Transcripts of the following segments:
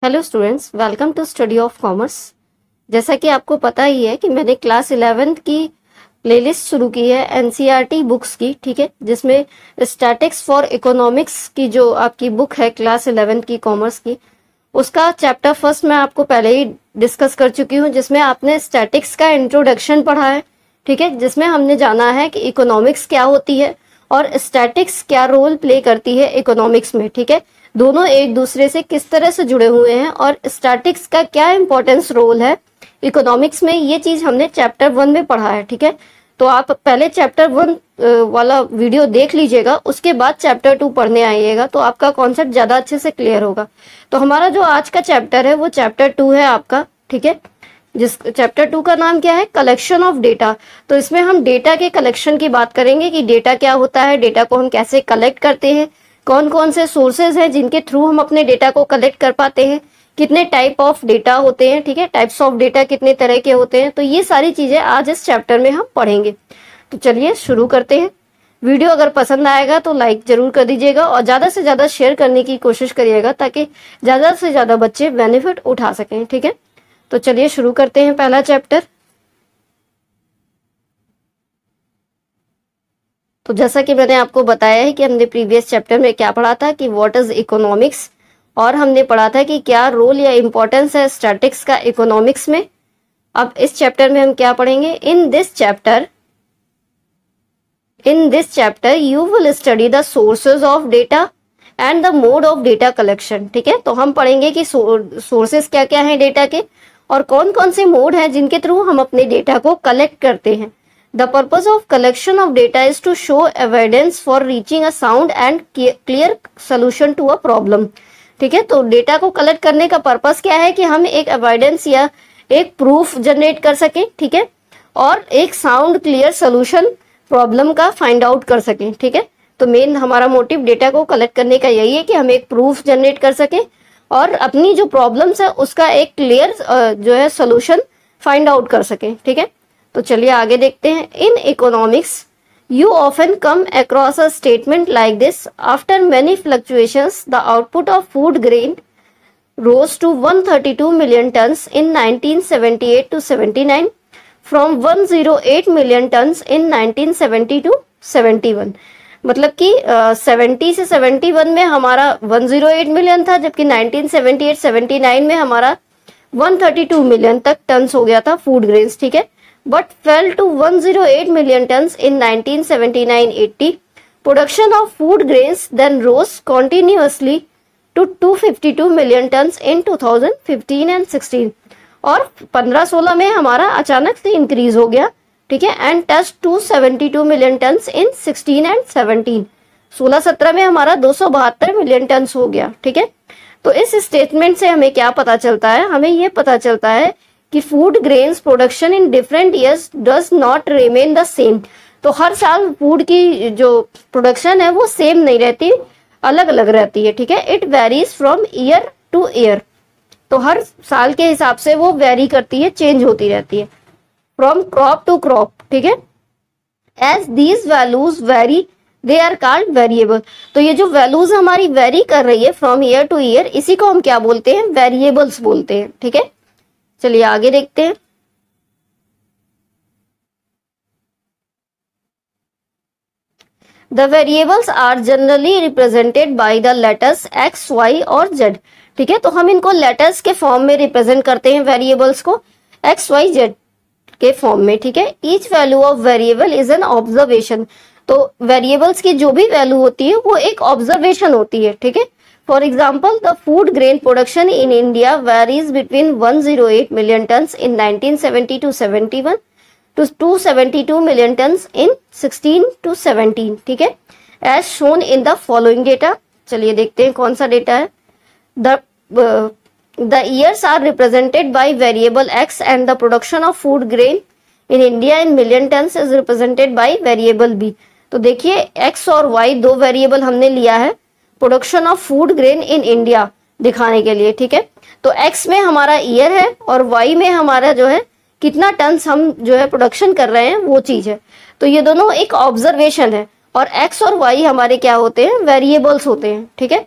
Hello students, welcome to study of commerce. जैसा कि आपको पता ही है कि मैंने क्लास 11th की प्लेलिस्ट शुरू की है एनसीईआरटी बुक्स की, ठीक है, जिसमें स्टैटिक्स फॉर इकोनॉमिक्स की जो आपकी बुक है क्लास 11th की कॉमर्स की, उसका चैप्टर फर्स्ट मैं आपको पहले ही डिस्कस कर चुकी हूँ, जिसमें आपने स्टैटिक्स का इंट्रोडक्शन पढ़ा है, ठीक है, जिसमें हमने जाना है कि इकोनॉमिक्स क्या होती है और स्टैटिक्स क्या रोल प्ले करती है इकोनॉमिक्स में, ठीक है। दोनों एक दूसरे से किस तरह से जुड़े हुए हैं और स्टैटिक्स का क्या इंपॉर्टेंस रोल है इकोनॉमिक्स में, ये चीज हमने चैप्टर 1 में पढ़ा है, ठीक है। तो आप पहले चैप्टर 1 वाला वीडियो देख लीजिएगा, उसके बाद चैप्टर 2 पढ़ने आइएगा तो आपका कॉन्सेप्ट ज्यादा अच्छे से क्लियर होगा। तो हमारा जो आज का चैप्टर है वो चैप्टर 2 है आपका, ठीक है, जिस चैप्टर 2 का नाम क्या है, कलेक्शन ऑफ डेटा। तो इसमें हम डेटा के कलेक्शन की बात करेंगे कि डेटा क्या होता है, डेटा को हम कैसे कलेक्ट करते हैं, कौन कौन से सोर्सेज हैं जिनके थ्रू हम अपने डेटा को कलेक्ट कर पाते हैं, कितने टाइप ऑफ डेटा होते हैं, ठीक है, टाइप्स ऑफ डेटा कितने तरह के होते हैं। तो ये सारी चीजें आज इस चैप्टर में हम पढ़ेंगे। तो चलिए शुरू करते हैं। वीडियो अगर पसंद आएगा तो लाइक जरूर कर दीजिएगा और ज्यादा से ज्यादा शेयर करने की कोशिश करिएगा ताकि ज्यादा से ज्यादा बच्चे बेनिफिट उठा सकें, ठीक है। तो चलिए शुरू करते हैं पहला चैप्टर। तो जैसा कि मैंने आपको बताया है कि हमने प्रीवियस चैप्टर में क्या पढ़ा था कि व्हाट इज इकोनॉमिक्स, और हमने पढ़ा था कि क्या रोल या इंपॉर्टेंस है स्टैटिक्स का इकोनॉमिक्स में। अब इस चैप्टर में हम क्या पढ़ेंगे, in this chapter you will study the sources of data and the mode of data collection, ठीक है। तो हम पढ़ेंगे कि सोर्सेज क्या क्या है डेटा के और कौन कौन से मोड हैं जिनके थ्रू हम अपने डेटा को कलेक्ट करते हैं। The purpose of collection of data is to show evidence for reaching a sound and clear solution to a problem, ठीक है। तो डेटा को कलेक्ट करने का पर्पस क्या है कि हम एक एविडेंस या एक प्रूफ जनरेट कर सकें, ठीक है, और एक साउंड क्लियर सोल्यूशन प्रॉब्लम का फाइंड आउट कर सकें, ठीक है। तो मेन हमारा मोटिव डेटा को कलेक्ट करने का यही है कि हम एक प्रूफ जनरेट कर सकें और अपनी जो प्रॉब्लम्स है उसका एक क्लियर जो है सोल्यूशन फाइंड आउट कर सकें, ठीक है। तो चलिए आगे देखते हैं। In economics you often come across a statement like this, after many fluctuations the output of food grain rose to 132 million tons in 1978 to 79 from 108 million tons in 1970 to 71। मतलब कि 70 से 71 में हमारा 108 मिलियन था, जबकि 1978-79 में हमारा 132 मिलियन तक टन्स हो गया था फूड ग्रेन्स, ठीक है। But fell to 108 million tons in 1979-80. Production of food grains then rose continuously to 252 million tons in 2015 and 16। और 15-16 में हमारा अचानक से इंक्रीज हो गया, ठीक है, and touch 272 million turns in 16 and 17। 16-17 में हमारा 272 मिलियन टन्स हो गया, ठीक है। तो इस स्टेटमेंट से हमें क्या पता चलता है, हमें ये पता चलता है कि food grains production in different years does not remain the same. तो हर साल फूड की जो प्रोडक्शन है वो सेम नहीं रहती, अलग अलग रहती है, ठीक है। It varies from year two year. तो हर साल के हिसाब से वो वेरी करती है, चेंज होती रहती है, फ्रॉम क्रॉप टू क्रॉप, ठीक है। As these values vary they are called variable. तो ये जो वैल्यूज हमारी वेरी कर रही है फ्रॉम ईयर टू ईयर, इसी को हम क्या बोलते हैं, वेरिएबल्स बोलते हैं, ठीक है। चलिए आगे देखते हैं। The variables are generally represented by the letters x, y और z, ठीक है। तो हम इनको लेटर्स के फॉर्म में रिप्रेजेंट करते हैं, वेरिएबल्स को x, y, z के फॉर्म में, ठीक है। Each value of variable is an observation. तो वेरिएबल्स की जो भी वैल्यू होती है वो एक ऑब्जर्वेशन होती है, ठीक है। For example, the food grain production in India varies between 108 million tons in 1970 to 71 to 272 million tons in 16 to 17, ठीक है, as shown in the following data। चलिए देखते हैं कौन सा डेटा है। The years are represented by variable x and the production of food grain in India in million tons is represented by variable b। तो देखिए x और y दो वेरिएबल हमने लिया है production of food grain in India दिखाने के लिए, ठीक है। तो x में हमारा ईयर है और y में हमारा जो है कितना टन्स हम जो है प्रोडक्शन कर रहे हैं वो चीज है। तो ये दोनों एक ऑब्जर्वेशन है और x और y हमारे क्या होते हैं, वेरिएबल्स होते हैं, ठीक है।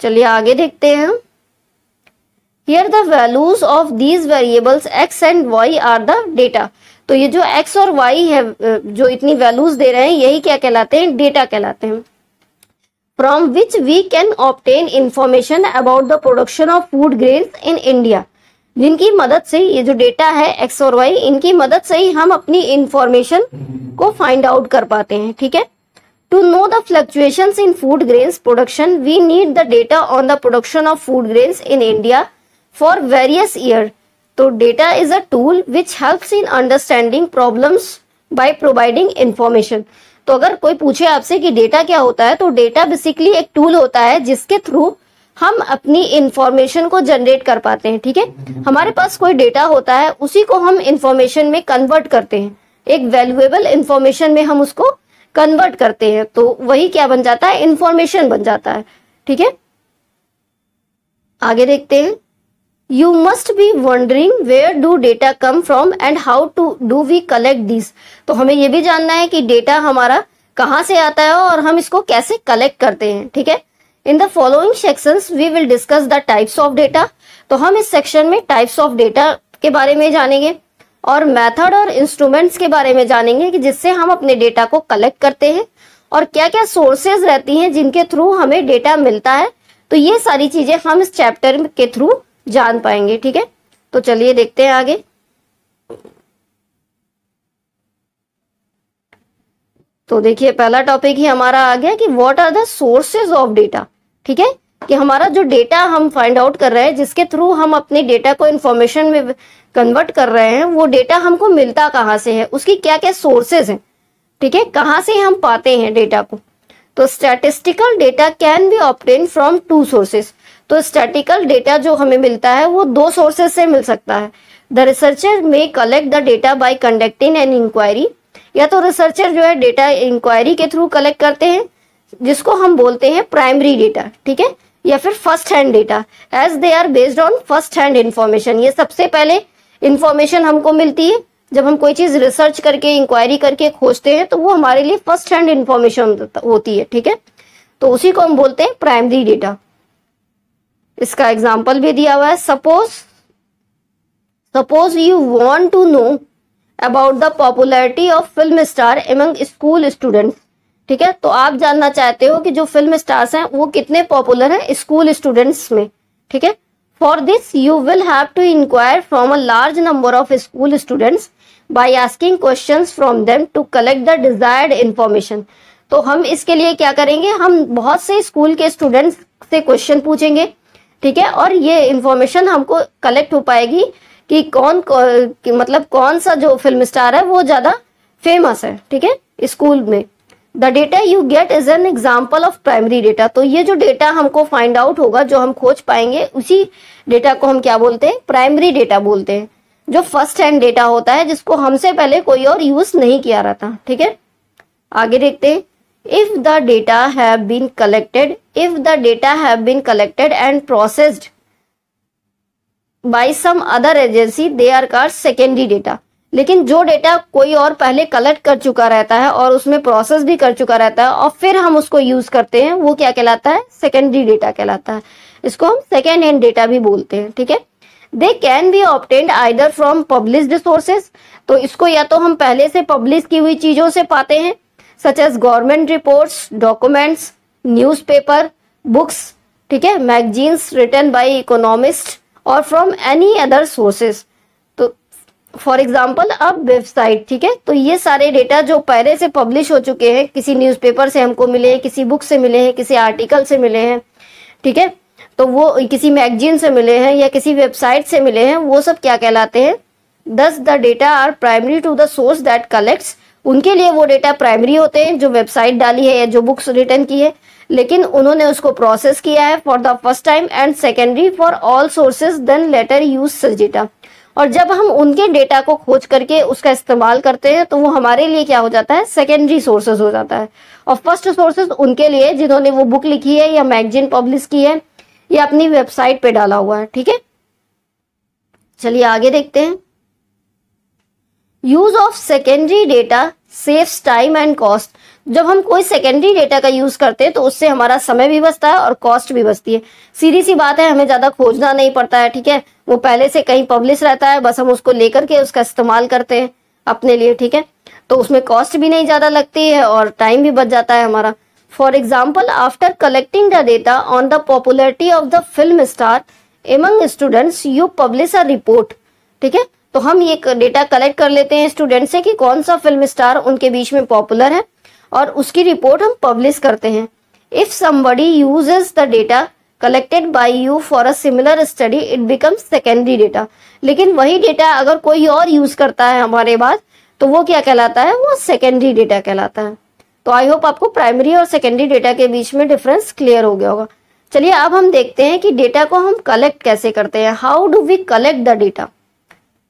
चलिए आगे देखते हैं हम। Here the values of these variables x and y are the data. तो ये जो x और y है, जो इतनी वैल्यूज दे रहे हैं, यही क्या कहलाते हैं? डेटा कहलाते हैं। From which we can obtain information about the production of food grains in India. जिनकी मदद से, ये जो डेटा है x और y, इनकी मदद से ही हम अपनी इंफॉर्मेशन को फाइंड आउट कर पाते हैं। ठीक है। To know the fluctuations in food grains production, we need the data on the production of food grains in India for various years. So data is a tool which helps in understanding problems by providing information. तो अगर कोई पूछे आपसे कि data क्या होता है, तो डेटा बेसिकली एक टूल होता है जिसके थ्रू हम अपनी इंफॉर्मेशन को जनरेट कर पाते हैं। ठीक है। हमारे पास कोई डेटा होता है, उसी को हम इंफॉर्मेशन में कन्वर्ट करते हैं, एक वैल्यूएबल इंफॉर्मेशन में हम उसको कन्वर्ट करते हैं, तो वही क्या बन जाता है? इंफॉर्मेशन बन जाता है। ठीक है। आगे देखते हैं। You must be wondering where do data come from and how to do we collect this. तो हमें यह भी जानना है कि डेटा हमारा कहाँ से आता है और हम इसको कैसे कलेक्ट करते हैं। ठीक है। In the following sections we will discuss the types of data. तो हम इस सेक्शन में टाइप्स ऑफ डेटा के बारे में जानेंगे और मेथड और इंस्ट्रूमेंट्स के बारे में जानेंगे कि जिससे हम अपने डेटा को कलेक्ट करते हैं और क्या क्या सोर्सेज रहती हैं जिनके थ्रू हमें डेटा मिलता है। तो ये सारी चीजें हम इस चैप्टर के थ्रू जान पाएंगे। ठीक है। तो चलिए देखते हैं आगे। तो देखिए, पहला टॉपिक ही हमारा आ गया कि what are the sources of data. ठीक है। कि हमारा जो डेटा हम फाइंड आउट कर रहे हैं, जिसके थ्रू हम अपने डेटा को इंफॉर्मेशन में कन्वर्ट कर रहे हैं, वो डेटा हमको मिलता कहाँ से है, उसकी क्या क्या सोर्सेज हैं। ठीक है। कहाँ से हम पाते हैं डेटा को। तो statistical data can be obtain from 2 sources. तो स्टैटिकल डेटा जो हमें मिलता है वो 2 सोर्सेज से मिल सकता है। The researcher may collect the data by conducting an inquiry. या तो रिसर्चर जो है डेटा इंक्वायरी के थ्रू कलेक्ट करते हैं, जिसको हम बोलते हैं प्राइमरी डेटा। ठीक है। या फिर first hand data, as they are based on first hand information. ये सबसे पहले इंफॉर्मेशन हमको मिलती है। जब हम कोई चीज रिसर्च करके, इंक्वायरी करके खोजते हैं, तो वो हमारे लिए फर्स्ट हैंड इंफॉर्मेशन होती है। ठीक है। तो उसी को हम बोलते हैं प्राइमरी डेटा। इसका एग्जाम्पल भी दिया हुआ है। Suppose you want to know about the popularity of film star among school students. ठीक है। तो आप जानना चाहते हो कि जो फिल्म स्टार्स हैं वो कितने पॉपुलर हैं स्कूल स्टूडेंट्स में। ठीक है। For this you will have to inquire from a large number of school students by asking questions from them to collect the desired information. तो हम इसके लिए क्या करेंगे? हम बहुत से स्कूल के स्टूडेंट्स से क्वेश्चन पूछेंगे। ठीक है। और ये इंफॉर्मेशन हमको कलेक्ट हो पाएगी कि मतलब कौन सा जो फिल्म स्टार है वो ज्यादा फेमस है। ठीक है। स्कूल में the data you get is an example of primary data. तो ये जो डेटा हमको फाइंड आउट होगा, जो हम खोज पाएंगे, उसी डेटा को हम क्या बोलते हैं? प्राइमरी डेटा बोलते हैं, जो फर्स्ट हैंड डेटा होता है, जिसको हमसे पहले कोई और यूज नहीं किया रहता। ठीक है। आगे देखते हैं। If the data have been collected and processed by some other agency, they are called secondary data. लेकिन जो डेटा कोई और पहले कलेक्ट कर चुका रहता है और उसमें प्रोसेस भी कर चुका रहता है और फिर हम उसको यूज करते हैं, वो क्या कहलाता है? सेकेंडरी डेटा कहलाता है। इसको हम सेकेंड हैंड डेटा भी बोलते हैं। ठीक है। They can be obtained either from published sources. तो इसको या तो हम पहले से पब्लिश की हुई चीजों से पाते हैं, such as government reports, documents, newspaper, books. ठीक है। मैगजीन्स रिटन बाय इकोनॉमिस्ट और फ्रॉम एनी अदर सोर्सेज। तो फॉर एग्जाम्पल अब वेबसाइट। ठीक है। तो ये सारे डेटा जो पहले से पब्लिश हो चुके हैं, किसी न्यूज़पेपर से हमको मिले हैं, किसी बुक से मिले हैं, किसी आर्टिकल से मिले हैं। ठीक है। तो वो किसी मैगजीन से मिले हैं या किसी वेबसाइट से मिले हैं, वो सब क्या कहलाते हैं? Thus the data are primary to the source that collects. उनके लिए वो डेटा प्राइमरी होते हैं जो वेबसाइट डाली है या जो बुक्स रिटर्न की है, लेकिन उन्होंने उसको प्रोसेस किया है for the first time, and secondary for all sources then later use such data. और जब हम उनके डेटा को खोज करके उसका इस्तेमाल करते हैं, तो वो हमारे लिए क्या हो जाता है? सेकेंडरी सोर्सेज हो जाता है। और फर्स्ट सोर्सेज उनके लिए जिन्होंने वो बुक लिखी है या मैगजीन पब्लिश की है या अपनी वेबसाइट पे डाला हुआ है। ठीक है। चलिए आगे देखते हैं। Use of secondary data saves time and cost. जब हम कोई सेकेंडरी डेटा का यूज करते हैं तो उससे हमारा समय भी बचता है और कॉस्ट भी बचती है। सीधी सी बात है, हमें ज्यादा खोजना नहीं पड़ता है, ठीक है, वो पहले से कहीं पब्लिश रहता है, बस हम उसको लेकर के उसका इस्तेमाल करते हैं अपने लिए, ठीक है, तो उसमें कॉस्ट भी नहीं ज्यादा लगती है और टाइम भी बच जाता है हमारा। For example, after collecting the data on the popularity of the film star among students, you publish a report, ठीक है, तो हम ये डेटा कलेक्ट कर लेते हैं स्टूडेंट से कि कौन सा फिल्म स्टार उनके बीच में पॉपुलर है और उसकी रिपोर्ट हम पब्लिश करते हैं। If somebody uses the data collected by you for a similar study, it becomes secondary data. लेकिन वही डेटा अगर कोई और यूज करता है हमारे बाद, तो वो क्या कहलाता है, वो सेकेंडरी डेटा कहलाता है। तो आई होप आपको प्राइमरी और सेकेंडरी डेटा के बीच में डिफरेंस क्लियर हो गया होगा। चलिए अब हम देखते हैं कि डेटा को हम कलेक्ट कैसे करते हैं। How do we collect the data,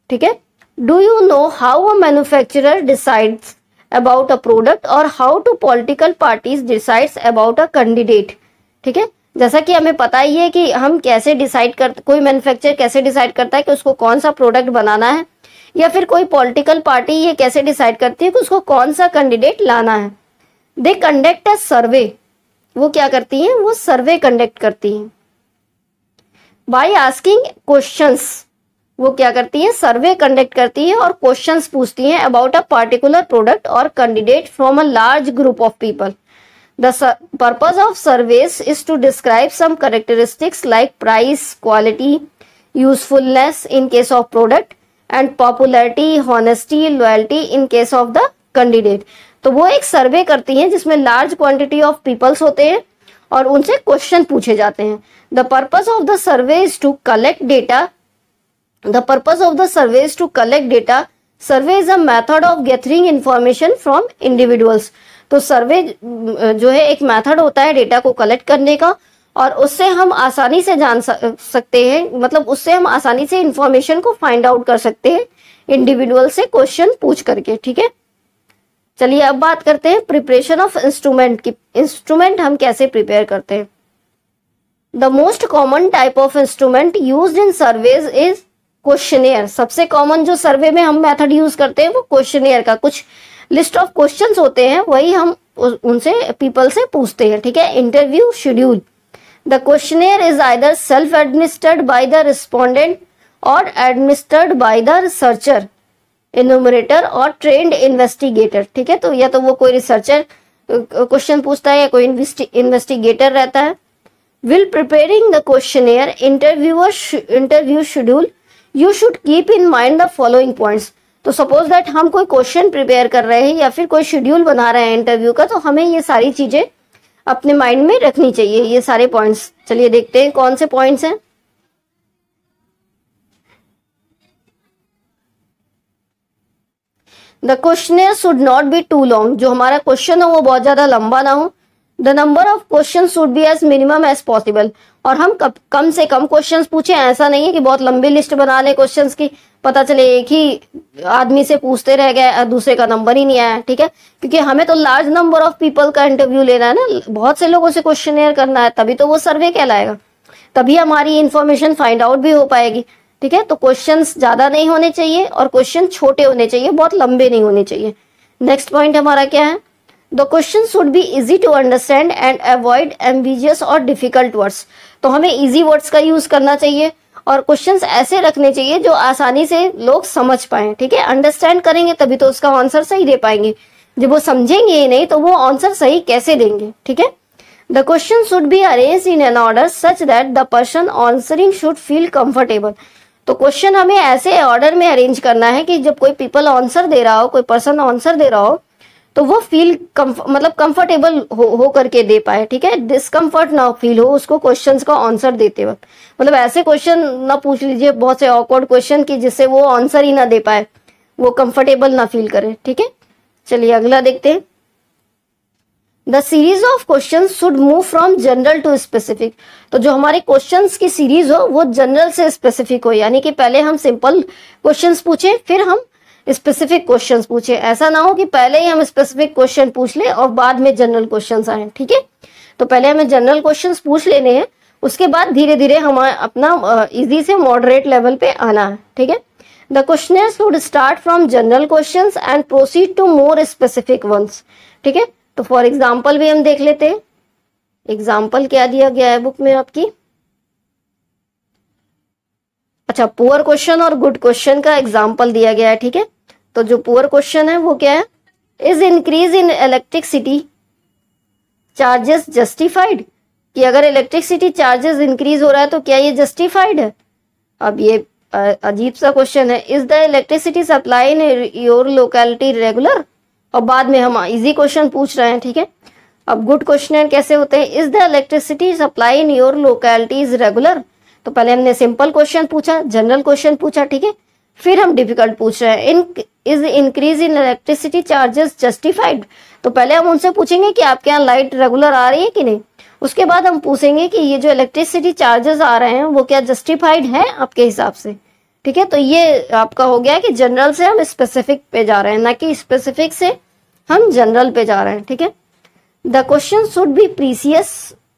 ठीक है। Do you know how a manufacturer decides about a product और how two political parties decides about a candidate, ठीक है। जैसा कि हमें पता ही है कि हम कैसे डिसाइड कर, कोई मैन्युफैक्चरर कैसे डिसाइड करता है कि उसको कौन सा प्रोडक्ट बनाना है, या फिर कोई पॉलिटिकल पार्टी ये कैसे डिसाइड करती है कि उसको कौन सा कैंडिडेट लाना है। दे कंडक्ट अ सर्वे, वो क्या करती हैं, वो सर्वे कंडक्ट करती हैं। बाय आस्किंग क्वेश्चंस, वो क्या करती है, सर्वे कंडक्ट करती है और क्वेश्चंस पूछती हैं about a particular product or candidate from a large group of people. The purpose of surveys is to describe some characteristics like price, quality, usefulness in case of product and popularity, honesty, loyalty in case of the candidate. तो वो एक सर्वे करती हैं जिसमें large quantity of peoples होते हैं और उनसे क्वेश्चन पूछे जाते हैं। The purpose of the survey is to collect data, the purpose of the survey is to collect data. Survey is a method of gathering information from individuals. तो सर्वे जो है एक मेथड होता है डेटा को कलेक्ट करने का, और उससे हम आसानी से जान सकते हैं, मतलब उससे हम आसानी से इंफॉर्मेशन को फाइंड आउट कर सकते हैं इंडिविजुअल से क्वेश्चन पूछ करके, ठीक है। चलिए अब बात करते हैं प्रिपरेशन ऑफ इंस्ट्रूमेंट की। इंस्ट्रूमेंट हम कैसे प्रिपेयर करते हैं। The most common type of instrument used in surveys is questionnaire. सबसे कॉमन जो सर्वे में हम मेथड यूज करते हैं वो क्वेश्चनियर का, कुछ लिस्ट ऑफ क्वेश्चंस होते हैं, वही हम उनसे पीपल से पूछते हैं, ठीक है। Interview schedule, the questionnaire is either self administered by the respondent और administered by the researcher, enumerator और ट्रेंड इन्वेस्टिगेटर, ठीक है। तो या तो वो कोई रिसर्चर क्वेश्चन पूछता है या कोई इन्वेस्टिगेटर रहता है। Will preparing the questionnaire interview schedule, you should keep in mind the following points. तो सपोज दैट हम कोई क्वेश्चन प्रिपेयर कर रहे हैं या फिर कोई शेड्यूल बना रहे हैं इंटरव्यू का, तो हमें ये सारी चीजें अपने माइंड में रखनी चाहिए, ये सारे पॉइंट्स। चलिए देखते हैं कौन से पॉइंट्स हैं। The questionnaire should not be too long, जो हमारा क्वेश्चन हो वो बहुत ज्यादा लंबा ना हो। The number of question should be as minimum as possible, और हम कम से कम क्वेश्चंस पूछें। ऐसा नहीं है कि बहुत लंबी लिस्ट बना ले क्वेश्चंस की, पता चले एक ही आदमी से पूछते रह गए, दूसरे का नंबर ही नहीं आया, ठीक है, क्योंकि हमें तो लार्ज नंबर ऑफ पीपल का इंटरव्यू लेना है ना, बहुत से लोगों से क्वेश्चनियर करना है, तभी तो वो सर्वे कहलाएगा, तभी हमारी इंफॉर्मेशन फाइंड आउट भी हो पाएगी, ठीक है। तो क्वेश्चंस ज्यादा नहीं होने चाहिए और क्वेश्चन छोटे होने चाहिए, बहुत लंबे नहीं होने चाहिए। नेक्स्ट पॉइंट हमारा क्या है, the question should be easy to understand and avoid ambiguous or difficult words. तो हमें इजी वर्ड्स का यूज करना चाहिए और क्वेश्चंस ऐसे रखने चाहिए जो आसानी से लोग समझ पाए, ठीक है। अंडरस्टैंड करेंगे तभी तो उसका आंसर सही दे पाएंगे, जब वो समझेंगे ही नहीं तो वो आंसर सही कैसे देंगे, ठीक है। The question should be arranged in an order such that the person answering should feel comfortable. तो क्वेश्चन हमें ऐसे ऑर्डर में अरेंज करना है कि जब कोई पीपल आंसर दे रहा हो, कोई पर्सन आंसर दे रहा हो, तो वो फील मतलब कंफर्टेबल हो करके दे पाए, ठीक है। डिस्कम्फर्ट ना फील हो उसको क्वेश्चंस का आंसर देते वक्त, मतलब ऐसे क्वेश्चन ना पूछ लीजिए बहुत से ऑकवर्ड क्वेश्चन की जिससे वो आंसर ही ना दे पाए, वो कंफर्टेबल ना फील करे, ठीक है। चलिए अगला देखते हैं। The series of question should move from general to specific. तो जो हमारे क्वेश्चंस की सीरीज हो वो जनरल से स्पेसिफिक हो, यानी कि पहले हम सिंपल क्वेश्चंस पूछे फिर हम स्पेसिफिक क्वेश्चंस पूछे। ऐसा ना हो कि पहले ही हम स्पेसिफिक क्वेश्चन पूछ ले और बाद में जनरल क्वेश्चंस आए, ठीक है। तो पहले हमें जनरल क्वेश्चंस पूछ लेने हैं, उसके बाद धीरे धीरे हम अपना इजी से मॉडरेट लेवल पे आना है, ठीक है। The questioner should start from general questions and proceed to more specific ones, ठीक है। तो फॉर एग्जाम्पल भी हम देख लेते हैं। एग्जाम्पल क्या दिया गया है बुक में आपकी, अच्छा पुअर क्वेश्चन और गुड क्वेश्चन का एग्जाम्पल दिया गया है, ठीक है। तो जो पुअर क्वेश्चन है वो क्या है, is increase in electricity charges justified, कि अगर इलेक्ट्रिसिटी चार्जेस इंक्रीज हो रहा है तो क्या ये जस्टिफाइड है। अब ये अजीब सा क्वेश्चन है, is the electricity supply in your locality regular, और बाद में हम इजी क्वेश्चन पूछ रहे हैं, ठीक है। अब गुड क्वेश्चन कैसे होते हैं, is the electricity supply in your locality is regular, तो पहले हमने सिंपल क्वेश्चन पूछा, जनरल क्वेश्चन पूछा, ठीक है, फिर हम डिफिकल्ट पूछ रहे हैं, is increase in electricity charges justified, तो पहले हम उनसे पूछेंगे कि आपके यहाँ लाइट रेगुलर आ रही है कि नहीं, उसके बाद हम पूछेंगे कि ये जो इलेक्ट्रिसिटी चार्जेस आ रहे हैं वो क्या जस्टिफाइड है आपके हिसाब से, ठीक है। तो ये आपका हो गया कि जनरल से हम स्पेसिफिक पे जा रहे हैं, ना कि स्पेसिफिक से हम जनरल पे जा रहे हैं, ठीक है। The question should be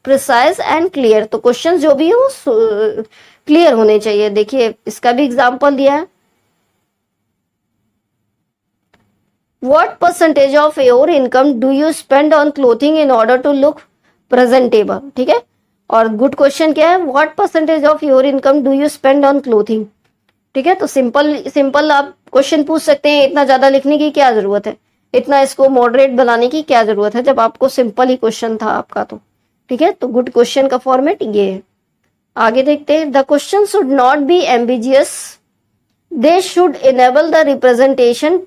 precise and clear, तो क्वेश्चन जो भी हो क्लियर होने चाहिए। देखिए इसका भी एग्जाम्पल दिया है, what percentage of your income do you spend on clothing in order to look presentable, ठीक है। और गुड क्वेश्चन क्या है, what percentage of your income do you spend on clothing, ठीक है। तो सिंपल आप क्वेश्चन पूछ सकते हैं, इतना ज्यादा लिखने की क्या जरूरत है, इतना इसको मॉडरेट बनाने की क्या जरूरत है, जब आपको सिंपल ही क्वेश्चन था आपका, तो ठीक है। तो गुड क्वेश्चन का फॉर्मेट ये है। आगे देखते हैं, the question should not be ambiguous, they should enable the representation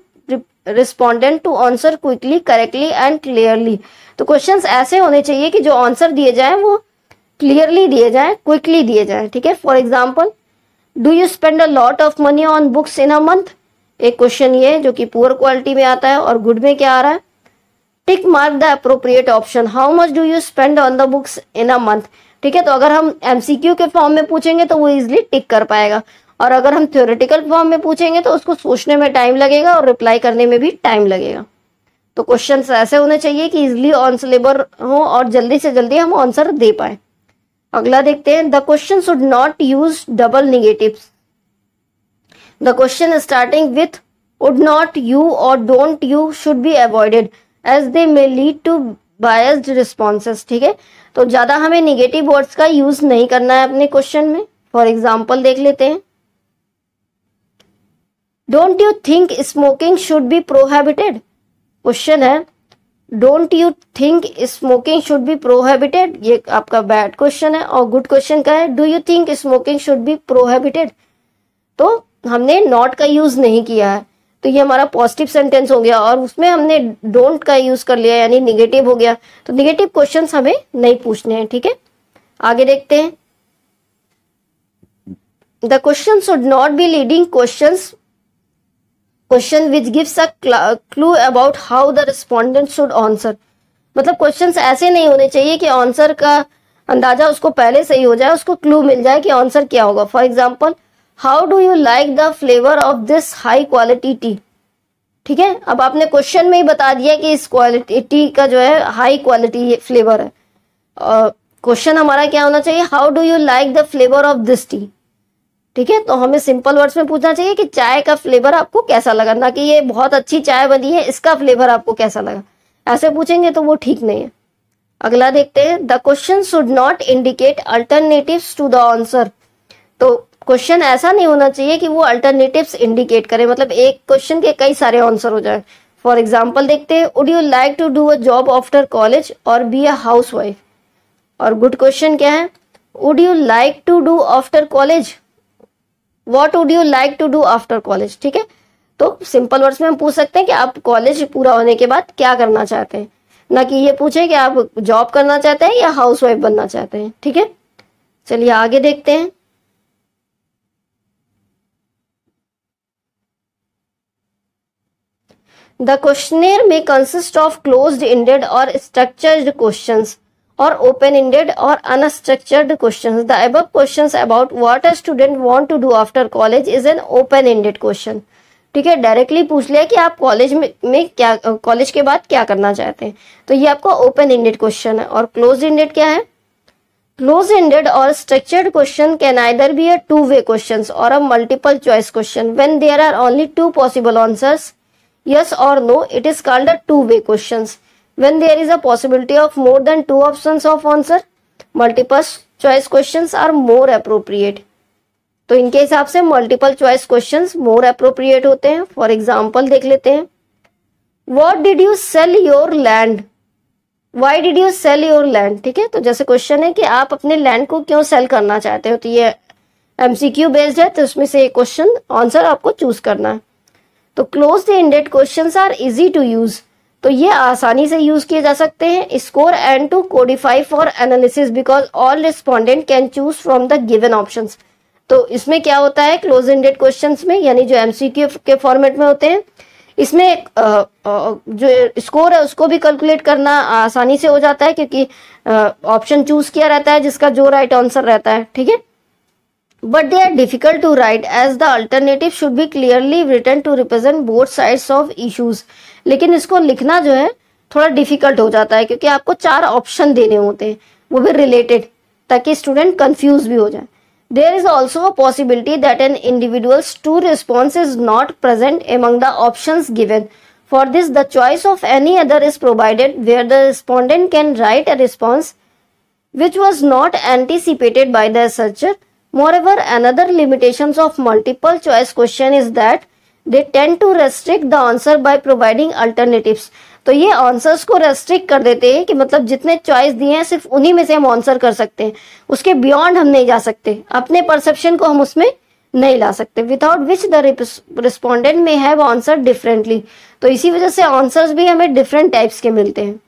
respondent to answer quickly, correctly and clearly, तो क्वेश्चंस ऐसे होने चाहिए कि जो आंसर दिए जाए वो क्लियरली दिए जाए, क्विकली दिए जाए, ठीक है। For example, do you spend a lot of money on books in a month, एक क्वेश्चन ये जो कि पुअर क्वालिटी में आता है, और गुड में क्या आ रहा है, tick mark the appropriate option, how much do you spend on the books in a month, ठीक है। तो अगर हम एमसीक्यू के फॉर्म में पूछेंगे तो वो इजिली टिक कर पाएगा, और अगर हम थ्योरेटिकल फॉर्म में पूछेंगे तो उसको सोचने में टाइम लगेगा और रिप्लाई करने में भी टाइम लगेगा। तो क्वेश्चंस ऐसे होने चाहिए कि इजिली आंसरेबल हो और जल्दी से जल्दी हम आंसर दे पाए। अगला देखते हैं, the question should not use double negatives, the question starting with would not, you और don't you should be avoided as they may lead to biased responses, ठीक है। तो ज्यादा हमें निगेटिव वर्ड्स का यूज नहीं करना है अपने क्वेश्चन में। फॉर एग्जाम्पल देख लेते हैं, don't you think smoking should be prohibited, question है don't you think smoking should be prohibited, ये आपका बैड क्वेश्चन है। और गुड क्वेश्चन का है, do you think smoking should be prohibited, तो हमने नॉट का यूज नहीं किया है, तो ये हमारा पॉजिटिव सेंटेंस हो गया, और उसमें हमने डोंट का यूज कर लिया यानी निगेटिव हो गया। तो निगेटिव क्वेश्चंस हमें नहीं पूछने हैं, ठीक है। आगे देखते हैं, the question should not be leading questions, question which gives a clue about how the respondent should answer, मतलब क्वेश्चंस ऐसे नहीं होने चाहिए कि आंसर का अंदाजा उसको पहले से ही हो जाए, उसको क्लू मिल जाए कि आंसर क्या होगा। For example, how do you like the flavour of this high quality T, ठीक है। अब आपने क्वेश्चन में ही बता दिया कि इस क्वालिटी टी का जो है हाई क्वालिटी फ्लेवर है, क्वेश्चन हमारा क्या होना चाहिए, how do you like the flavour of this T, ठीक है। तो हमें सिंपल वर्ड्स में पूछना चाहिए कि चाय का फ्लेवर आपको कैसा लगा, ना कि ये बहुत अच्छी चाय बनी है इसका फ्लेवर आपको कैसा लगा, ऐसे पूछेंगे तो वो ठीक नहीं है। अगला देखते हैं, the question should not indicate alternatives to the answer, तो क्वेश्चन ऐसा नहीं होना चाहिए कि वो अल्टरनेटिव्स इंडिकेट करे, मतलब एक क्वेश्चन के कई सारे आंसर हो जाए। फॉर एग्जाम्पल देखते हैं, would you like to do a job after college or be a housewife, और गुड क्वेश्चन क्या है, would you like to do after college, what would you like to do after college, ठीक है। तो simple words में हम पूछ सकते हैं कि आप कॉलेज पूरा होने के बाद क्या करना चाहते हैं, ना कि ये पूछे कि आप जॉब करना चाहते हैं या हाउसवाइफ बनना चाहते हैं, ठीक है। चलिए आगे देखते हैं, the questionnaire may consist of closed ended और structured questions or open ended or unstructured questions, the above questions about what a student want to do after college is an open ended question, ठीक है। Directly पूछ लिया कि आप college में क्या, college के बाद क्या करना चाहते हैं, तो ये आपका ओपन एंडेड क्वेश्चन है। और क्लोज एंडेड क्या है, क्लोज एंडेड और structured question can either be a two way question और a multiple choice question, when there are only two possible answers yes or no it is called a two way questions, When there is a possibility of more than 2 options of answer, multiple choice questions are more appropriate. तो इनके हिसाब से multiple choice questions more appropriate होते हैं. For example देख लेते हैं. What did you sell your land, why did you sell your land. ठीक है, तो जैसे क्वेश्चन है कि आप अपने लैंड को क्यों सेल करना चाहते हो, तो ये एमसीक्यू बेस्ड है, तो उसमें से एक क्वेश्चन आंसर आपको चूज करना है. तो close the ended questions are easy to use, तो ये आसानी से यूज किए जा सकते हैं. Score and to codify for analysis because all respondent can choose from the given options. तो इसमें क्या होता है क्लोज एंडेड क्वेश्चंस में, यानी जो एमसीक्यू के फॉर्मेट में होते हैं, इसमें जो स्कोर है उसको भी कैलकुलेट करना आसानी से हो जाता है, क्योंकि ऑप्शन चूज किया रहता है जिसका जो राइट आंसर रहता है. ठीक है, but they are difficult to write as the alternative should be clearly written to represent both sides of issues. लेकिन इसको लिखना जो है थोड़ा डिफिकल्ट हो जाता है, क्योंकि आपको 4 ऑप्शन देने होते हैं, वो भी रिलेटेड, ताकि स्टूडेंट कंफ्यूज भी हो जाए. There is also a possibility that an individual's true response is not present among the options given. For this, the choice of any other is provided where the respondent can write a response which was not anticipated by the researcher. Moreover, another limitations of multiple choice question is that they tend to restrict the answer by providing alternatives. तो ये answers को restrict कर देते हैं कि मतलब जितने choice दिए हैं सिर्फ उन्हीं में से हम आंसर कर सकते हैं, उसके बियॉन्ड हम नहीं जा सकते, अपने परसेप्शन को हम उसमें नहीं ला सकते. विदाउट विच द रिस्पोंडेंट में हैव आंसर डिफरेंटली. तो इसी वजह से आंसर्स भी हमें डिफरेंट टाइप्स के मिलते हैं.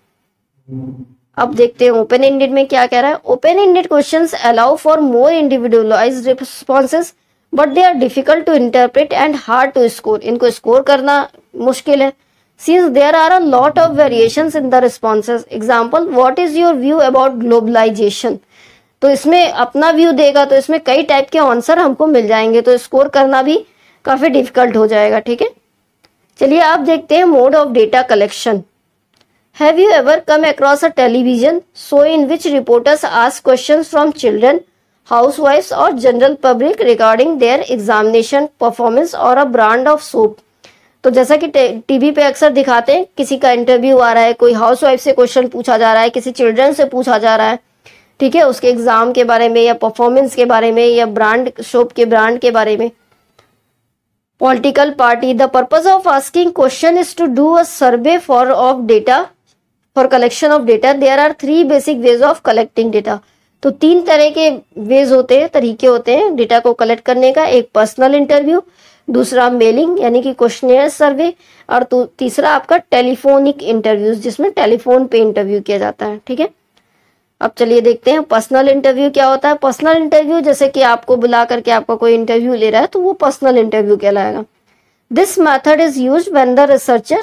अब देखते हैं ओपन एंडेड में क्या कह रहा है. Open ended questions allow for more individualised responses but they are difficult to interpret and hard to score. इनको स्कोर करना मुश्किल है since there are a lot of variations in the responses. Example, what is your view about globalization? तो इसमें अपना view देगा, तो इसमें कई टाइप के आंसर हमको मिल जाएंगे, तो स्कोर करना भी काफी डिफिकल्ट हो जाएगा. ठीक है, चलिए आप देखते हैं mode of data collection. Have you ever come across a television show in which reporters ask questions from children, हाउसवाइफ्स और general public regarding their examination performance और अ ब्रांड ऑफ सोप. तो जैसा कि टीवी पे अक्सर दिखाते हैं, किसी का इंटरव्यू आ रहा है, कोई हाउसवाइफ से क्वेश्चन पूछा जा रहा है, किसी चिल्ड्रन से पूछा जा रहा है. ठीक है, उसके एग्जाम के बारे में या परफॉर्मेंस के बारे में या ब्रांड सोप के ब्रांड के बारे में. Political party. The purpose of asking question is to do a survey for of data for collection of data. There are 3 basic ways of collecting data. तो 3 तरह के वेज होते हैं, तरीके होते हैं डेटा को कलेक्ट करने का. एक पर्सनल इंटरव्यू, दूसरा मेलिंग यानी कि क्वेश्चनियर सर्वे, और तीसरा आपका टेलीफोनिक इंटरव्यूज जिसमें टेलीफोन पे इंटरव्यू किया जाता है. ठीक है, अब चलिए देखते हैं पर्सनल इंटरव्यू क्या होता है. पर्सनल इंटरव्यू जैसे कि आपको बुला करके आपका कोई इंटरव्यू ले रहा है, तो वो पर्सनल इंटरव्यू कहलाएगा. This method is used when the researcher,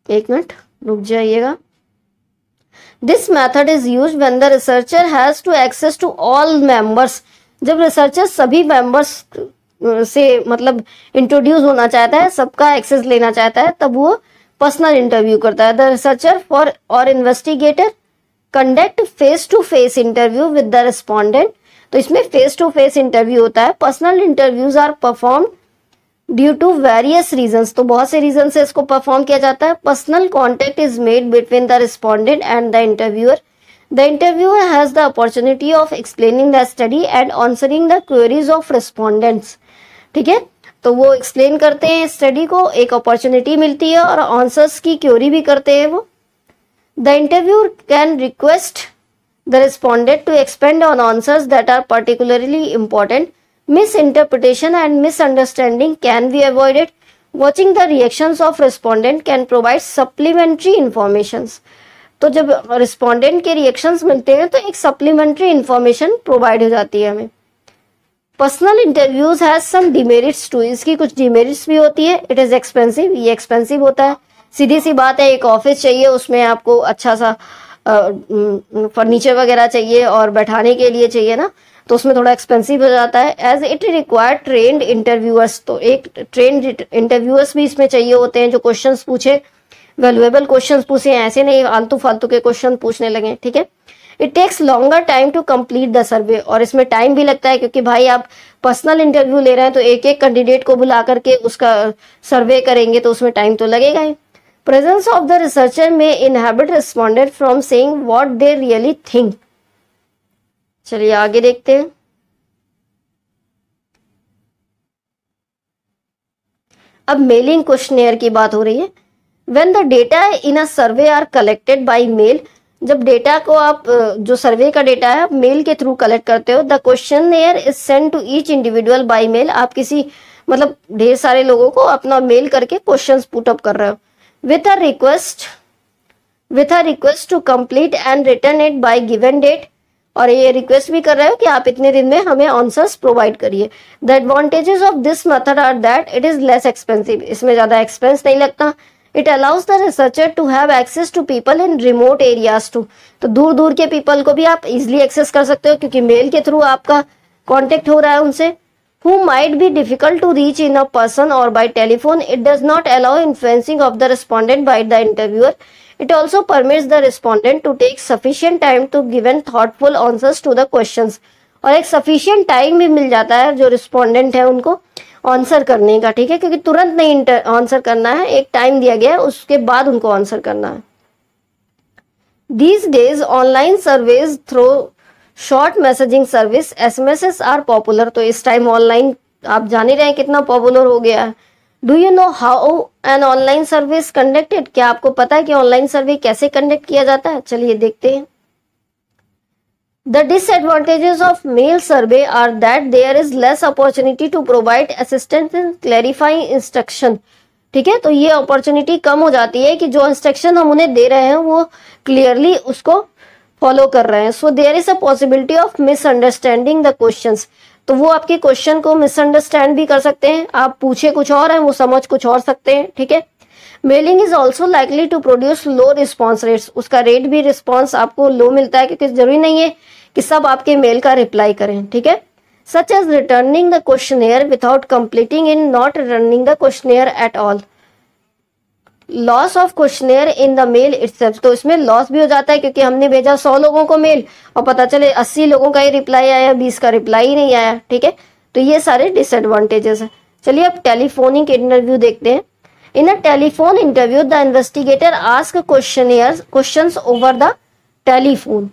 एक मिनट रुक जाइएगा. This method is used when the researcher has to access to all members. जब रिसर्चर सभी मेंबर्स से मतलब इंट्रोड्यूस होना चाहता है, सबका एक्सेस लेना चाहता है, तब वो पर्सनल इंटरव्यू करता है. The researcher for or investigator conduct face to face interview with the respondent. तो इसमें फेस टू फेस इंटरव्यू होता है. Personal interviews are perform due to various reasons. तो बहुत से रीजन से इसको परफॉर्म किया जाता है. Personal contact is made between the respondent and the interviewer. The interviewer has the opportunity of explaining the study and answering the queries of respondents. ठीक है, तो वो एक्सप्लेन करते हैं स्टडी को, एक अपॉर्चुनिटी मिलती है और आंसर्स की क्वेरी भी करते हैं वो. The interviewer can request the respondent to expand on answers that are particularly important. Misinterpretation and misunderstanding can be avoided. Watching the reactions of respondent can provide supplementary informations. तो जब respondent के reactions मिलते हैं तो एक supplementary information provide हो जाती है हमें. Personal interviews has some demerits too. इसकी कुछ डिमेरिट्स भी होती है. It is expensive. ये एक्सपेंसिव होता है. सीधी सी बात है, एक ऑफिस चाहिए, उसमें आपको अच्छा सा फर्नीचर वगैरह चाहिए और बैठाने के लिए चाहिए ना, तो उसमें थोड़ा एक्सपेंसिव हो जाता है. As it require trained interviewers. तो एक ट्रेंड इंटरव्यूअर्स भी इसमें चाहिए होते हैं जो क्वेश्चंस पूछे, वैल्यूएबल क्वेश्चंस पूछे, ऐसे नहीं आलतू फालतू के क्वेश्चन पूछने लगे. ठीक है, it takes longer time to complete the survey. और इसमें टाइम भी लगता है, क्योंकि भाई आप पर्सनल इंटरव्यू ले रहे हैं तो एक एक कैंडिडेट को बुला करके उसका सर्वे करेंगे, तो उसमें टाइम तो लगेगा ही. Presence of the researcher may inhibit respondent from saying what they really think. चलिए आगे देखते हैं। अब मेलिंग क्वेश्चनेयर की बात हो रही है। When the data in a survey are collected by mail, जब डेटा को आप जो सर्वे का डेटा है आप मेल के थ्रू कलेक्ट करते हो, the questionnaire is send to each individual by mail. आप किसी मतलब ढेर सारे लोगों को अपना मेल करके क्वेश्चंस पुट अप कर रहे हो with a request to complete and return it by given date, और ये रिक्वेस्ट भी कर रहे हो कि आप इतने दिन में हमें आंसर्स प्रोवाइड करिए। The advantages of this method are that it is less expensive, इसमें ज्यादा एक्सपेंस नहीं लगता। It allows the researcher to have access to people in remote areas too, तो दूर दूर के पीपल को भी आप इजिली एक्सेस कर सकते हो क्योंकि मेल के थ्रू आपका कॉन्टेक्ट हो रहा है उनसे। who might be difficult to reach in a person or by telephone. It does not allow influencing of the respondent by the interviewer. It also permits the respondent to take sufficient time to give thoughtful answers to the questions. और एक sufficient time भी मिल जाता है जो respondent है उनको answer करने का, ठीक है, क्योंकि तुरंत नहीं आंसर करना है, एक टाइम दिया गया है उसके बाद उनको आंसर करना है। These days online surveys through short messaging service SMS are popular, तो इस टाइम ऑनलाइन आप जान ही रहे हैं कितना पॉपुलर हो गया है। Do you know how an online service conducted, क्या आपको पता है कि ऑनलाइन सर्वे कैसे कंडक्ट किया जाता है? चलिए देखते हैं। The disadvantages of mail survey are that there is less opportunity to provide assistance in clarifying instruction, ठीक है, तो ये अपॉर्चुनिटी कम हो जाती है कि जो इंस्ट्रक्शन हम उन्हें दे रहे हैं वो क्लियरली उसको फॉलो कर रहे हैं। So there is a possibility of misunderstanding the questions, तो वो आपके क्वेश्चन को मिसअंडरस्टैंड भी कर सकते हैं, आप पूछे कुछ और है वो समझ कुछ और सकते हैं, ठीक है। Mailing is also likely to produce low response rates, उसका रेट भी रिस्पॉन्स आपको लो मिलता है क्योंकि जरूरी नहीं है कि सब आपके मेल का रिप्लाई करें, ठीक है। Such as returning the questionnaire without completing in not running the questionnaire at all. Loss of questionnaire in the mail itself, तो इसमें लॉस भी हो जाता है क्योंकि हमने भेजा 100 लोगों को मेल और पता चले 80 लोगों का ही रिप्लाई आया, 20 का रिप्लाई ही नहीं आया, ठीक है, तो ये सारे डिसएडवांटेजेस है। चलिए अब टेलीफोनिक इंटरव्यू देखते हैं। In a telephone interview the investigator ask questions over the telephone,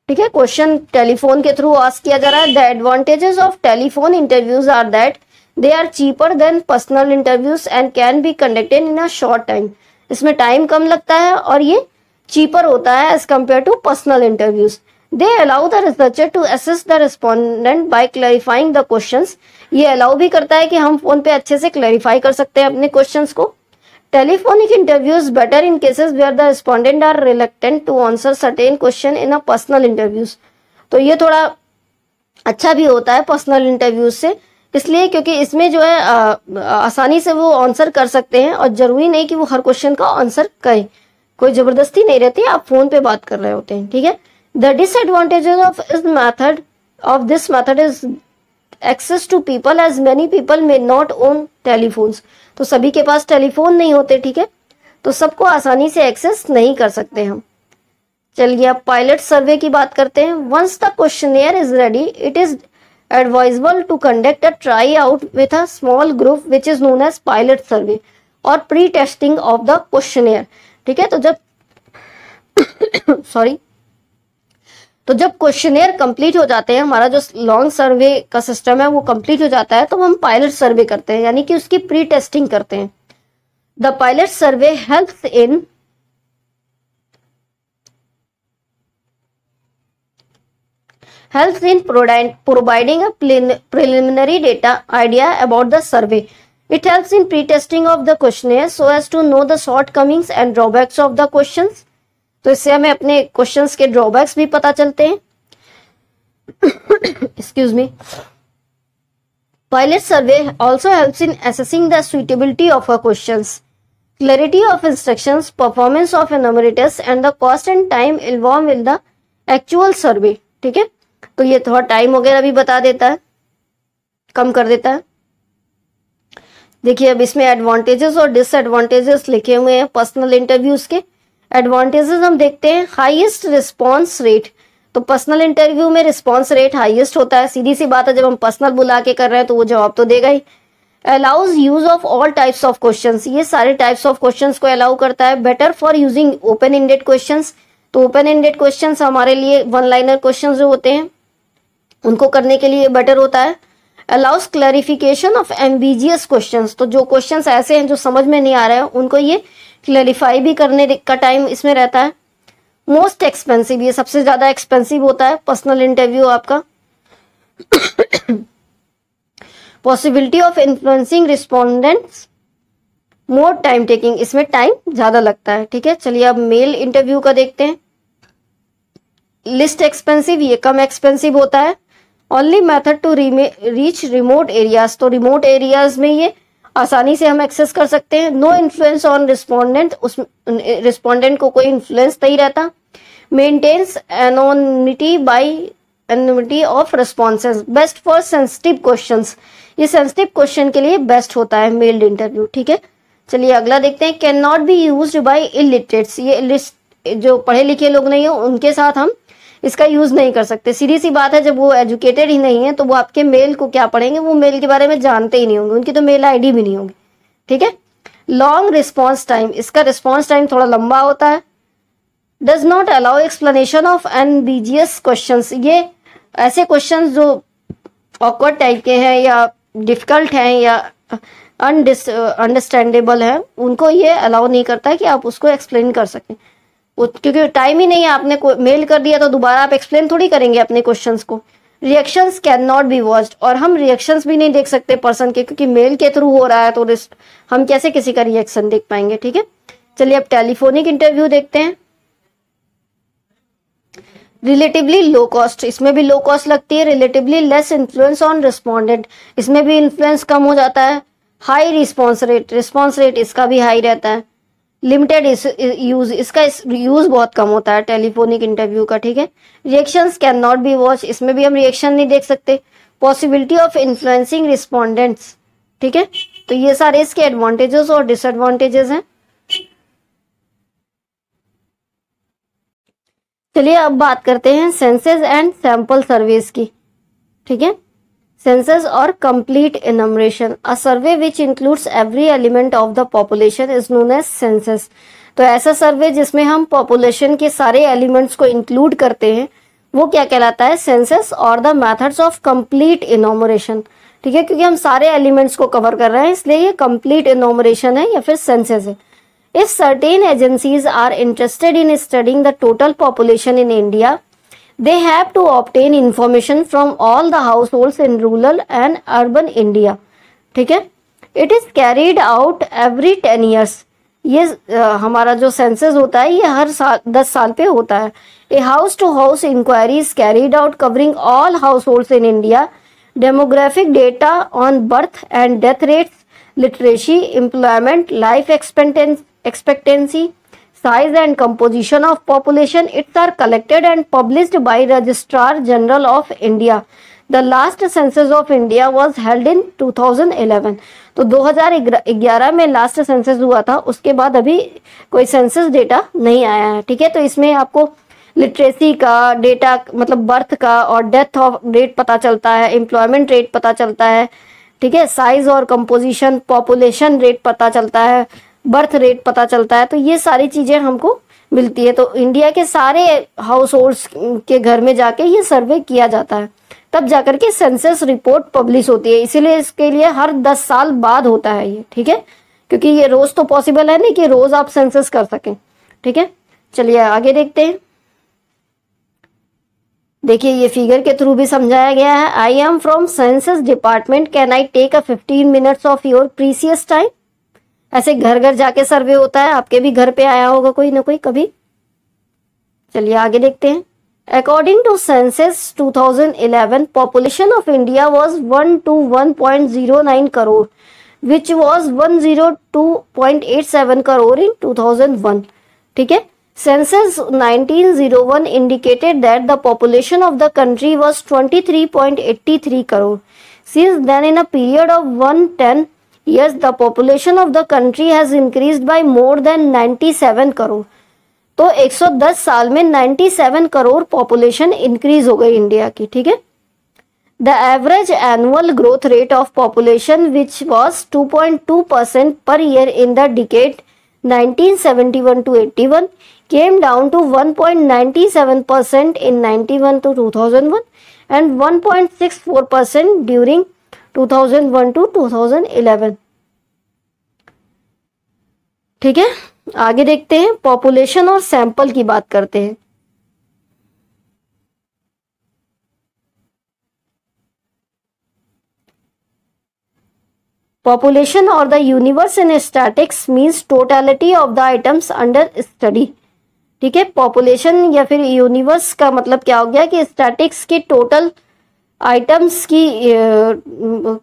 ठीक है, क्वेश्चन टेलीफोन के थ्रू आस्क किया जा रहा है। The advantages of telephone interviews are that they are cheaper than personal interviews and can be conducted in a short time, इसमें time कम लगता है और ये चीपर होता है as compared to personal interviews. They allow the researcher to assess the respondent by clarifying the questions, ये allow भी करता है कि हम फोन पे अच्छे से क्लैरिफाई कर सकते हैं अपने क्वेश्चंस को। Telephonic interviews better in cases where the respondent are reluctant to answer certain question in a personal interviews, तो ये थोड़ा अच्छा भी होता है पर्सनल इंटरव्यूज से, इसलिए क्योंकि इसमें जो है आसानी से वो आंसर कर सकते हैं और जरूरी नहीं कि वो हर क्वेश्चन का आंसर करें, कोई जबरदस्ती नहीं रहती, आप फोन पे बात कर रहे होते हैं, ठीक है। The disadvantages of this method is access to people as many people may not own telephones, तो सभी के पास टेलीफोन नहीं होते, ठीक है, तो सबको आसानी से एक्सेस नहीं कर सकते हम। चलिए अब पायलट सर्वे की बात करते हैं। Once the questionnaire is ready it is advisable to conduct a tryout with a small group which is known as pilot survey or pre-testing of the questionnaire, ठीक है, तो जब सॉरी तो जब क्वेश्चनेयर कंप्लीट हो जाते हैं, हमारा जो लॉन्ग सर्वे का सिस्टम है वो कंप्लीट हो जाता है, तो हम पायलट सर्वे करते हैं यानी कि उसकी प्री टेस्टिंग करते हैं। The pilot survey helps in providing a preliminary data idea about the survey. It helps in pre-testing of the questionnaire so as to know the shortcomings and drawbacks of the questions. तो इससे हमें अपने questions के drawbacks भी पता चलते हैं। Excuse me. Pilot survey also helps in assessing the suitability of our questions, clarity of instructions, performance of enumerators, and the cost and time involved in the actual survey, ठीक है, तो ये थोड़ा टाइम वगैरह भी बता देता है, कम कर देता है। देखिए अब इसमें एडवांटेजेस और डिसएडवांटेजेस लिखे हुए हैं पर्सनल इंटरव्यूज के। एडवांटेजेस हम देखते हैं, हाईएस्ट रिस्पांस रेट, तो पर्सनल इंटरव्यू में रिस्पांस रेट हाईएस्ट होता है, सीधी सी बात है, जब हम पर्सनल बुला के कर रहे हैं तो वो जवाब तो देगा ही। Allows use of all types of questions, ये सारे टाइप्स ऑफ क्वेश्चंस को अलाउ करता है। Better for using open ended questions, तो ओपन एंडेड क्वेश्चंस हमारे लिए वन लाइनर क्वेश्चंस जो होते हैं उनको करने के लिए बेटर होता है। Allows clarification of ambitious questions, तो जो क्वेश्चंस ऐसे हैं जो समझ में नहीं आ रहे हैं उनको ये क्लैरिफाई भी करने का टाइम इसमें रहता है। मोस्ट एक्सपेंसिव, ये सबसे ज्यादा एक्सपेंसिव होता है पर्सनल इंटरव्यू आपका। Possibility of influencing respondents, more time taking, इसमें टाइम ज्यादा लगता है। ठीक है, चलिए अब मेल इंटरव्यू का देखते हैं। लिस्ट एक्सपेंसिव, ये कम एक्सपेंसिव होता है। Only method to reach remote areas, तो रिमोट एरियाज में ये आसानी से हम एक्सेस कर सकते हैं। नो इन्फ्लुएंस ऑन रिस्पोंडेंट, उस रिस्पोंडेंट को कोई इन्फ्लुएंस नहीं रहता। Maintains anonymity of responses, best for sensitive questions, ये सेंसिटिव क्वेश्चन के लिए बेस्ट होता है मेल्ड इंटरव्यू। ठीक है, चलिए अगला देखते हैं। Can not be used by illiterates, ये जो पढ़े लिखे लोग नहीं हो उनके साथ हम इसका यूज नहीं कर सकते। सीधी सी बात है, जब वो एजुकेटेड ही नहीं है तो वो आपके मेल को क्या पढ़ेंगे, वो मेल के बारे में जानते ही नहीं होंगे, उनकी तो मेल आईडी भी नहीं होगी। ठीक है, लॉन्ग रिस्पॉन्स टाइम, इसका रिस्पॉन्स टाइम थोड़ा लंबा होता है। Does not allow explanation of ambitious questions, ये ऐसे क्वेश्चंस जो ऑकवर्ड टाइप के हैं या डिफिकल्ट हैं या अंडरस्टैंडेबल है, उनको ये अलाउ नहीं करता है कि आप उसको एक्सप्लेन कर सकें। क्योंकि टाइम ही नहीं है, आपने मेल कर दिया तो दोबारा आप एक्सप्लेन थोड़ी करेंगे अपने क्वेश्चंस को। Reactions can not B watched, और हम रिएक्शंस भी नहीं देख सकते पर्सन के, क्योंकि मेल के थ्रू हो रहा है तो हम कैसे किसी का रिएक्शन देख पाएंगे। ठीक है, चलिए अब टेलीफोनिक इंटरव्यू देखते हैं। रिलेटिवली लो कॉस्ट, इसमें भी लो कॉस्ट लगती है। Relatively less influence on respondent, इसमें भी इन्फ्लुएंस कम हो जाता है। हाई रिस्पॉन्स रेट इसका भी हाई रहता है। लिमिटेड यूज, इसका यूज बहुत कम होता है टेलीफोनिक इंटरव्यू का। ठीक है, reactions can not be watch, इसमें भी हम रिएक्शन नहीं देख सकते। पॉसिबिलिटी ऑफ इन्फ्लुएंसिंग रिस्पोंडेंट्स, ठीक है, तो ये सारे इसके एडवांटेजेस और डिसएडवांटेजेस हैं। चलिए अब बात करते हैं सेंसस एंड सैंपल सर्वेस की। ठीक है, सेंसस और complete enumeration, a survey which includes every element of the population is known as census. तो ऐसा सर्वे जिसमें हम पॉपुलेशन के सारे एलिमेंट्स को इंक्लूड करते हैं वो क्या कहलाता है, सेंसस। और the methods of complete enumeration, ठीक है, क्योंकि हम सारे एलिमेंट्स को कवर कर रहे हैं इसलिए ये कंप्लीट एनुमरेशन है या फिर सेंसस है। If certain agencies are interested in studying the total population in India, they have to obtain information from all the households in rural and urban India. ठीक है, it is carried out every 10 years. ये हमारा जो census होता है ये हर 10 साल पे होता है। A house to house inquiry is carried out covering all households in India. Demographic data on birth and death rates, literacy, employment, life expectancy, size and composition of population, it's are collected and published by Registrar General of India. The last census of India was held in 2011. तो 2011 में last census हुआ था, उसके बाद अभी कोई census data नहीं आया है। ठीक है, तो इसमें आपको लिटरेसी का डेटा मतलब बर्थ का और डेथ ऑफ रेट पता चलता है, एम्प्लॉयमेंट रेट पता चलता है, ठीक है, साइज और कंपोजिशन, पॉपुलेशन रेट पता चलता है, बर्थ रेट पता चलता है, तो ये सारी चीजें हमको मिलती है। तो इंडिया के सारे हाउस होल्ड्स के घर में जाके ये सर्वे किया जाता है, तब जाकर के सेंसस रिपोर्ट पब्लिश होती है। इसीलिए इसके लिए हर 10 साल बाद होता है ये। ठीक है, क्योंकि ये रोज तो पॉसिबल है नहीं कि रोज आप सेंसस कर सकें। ठीक है, चलिए आगे देखते हैं। देखिए ये फिगर के थ्रू भी समझाया गया है। I am from census department, can I take a 15 minutes of your precious time. ऐसे घर घर जाके सर्वे होता है, आपके भी घर पे आया होगा कोई ना कोई कभी। चलिए आगे देखते हैं। According to census 2011, population of India was 121.09 crore, which was 102.87 crore in 2001। ठीक है, census 1901 indicated that the population of the country was 23.83 crore. Since then, in a period of 110 years, the population of the country has increased by more than 97 crore. तो 110 साल में 97 crore population increase हो गई India की। ठीक है, The average annual growth rate of population, which was 2.2% per year in the decade 1971 to 81, came down to 1.97% in 91 to 2001 and 1.64% during 2001 to 2011. ठीक है, आगे देखते हैं, पॉपुलेशन और सैंपल की बात करते हैं। Population or the universe in statics means totality of the items under study। ठीक है, पॉपुलेशन या फिर यूनिवर्स का मतलब क्या हो गया कि स्टैटिक्स की टोटल आइटम्स की